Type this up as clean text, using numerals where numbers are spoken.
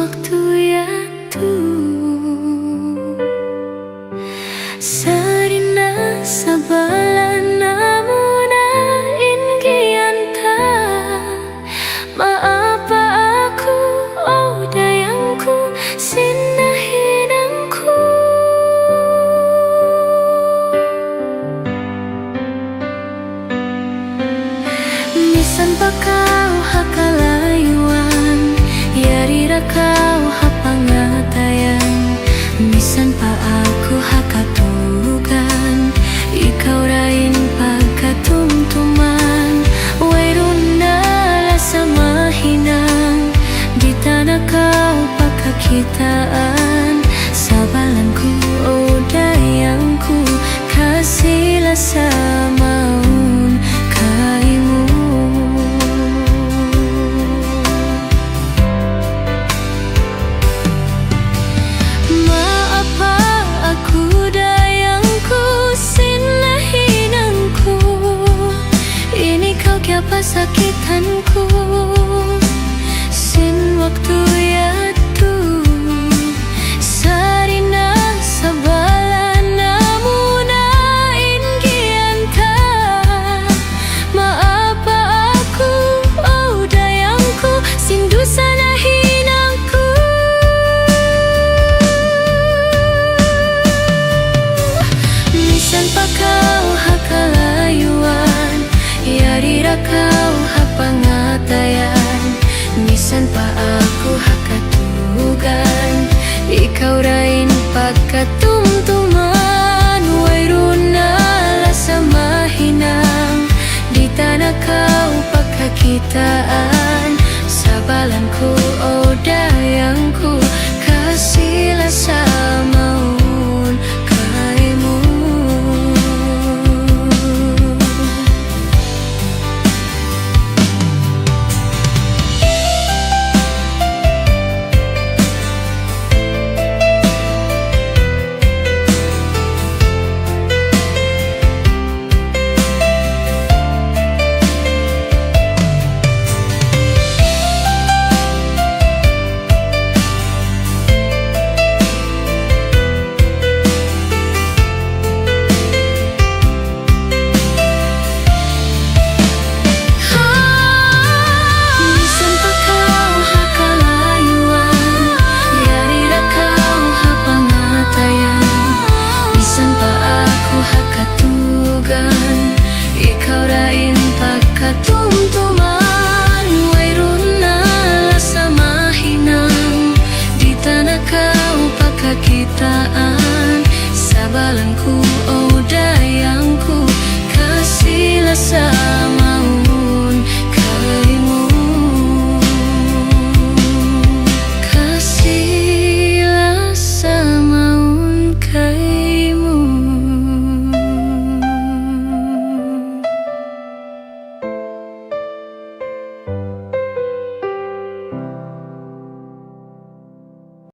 waktu ya tu sarina sabalan namuna ingianta maapa aku oh dayangku sinahinangku misan pa kau hakalayuan yarira kau hapangatayan misan pa aku hakatugan ikaw rain pagkatumtuman wairuna lasa mahinang di tanah kau pagkakitaan sabalanku oh dayangku kasih lasa maun kaimu apa sakitanku sin waktu ya tu sarina sabalan namuna ingianta maapa aku oh dayangku sindu sanahinangku misan pa kau hakalayuan yarira kau hapangatayan misan pa aku hakatugan ikaw rain pagkatumtuman wairuna lasa mahinang di tanah kau pagkakitaan sabalanku oh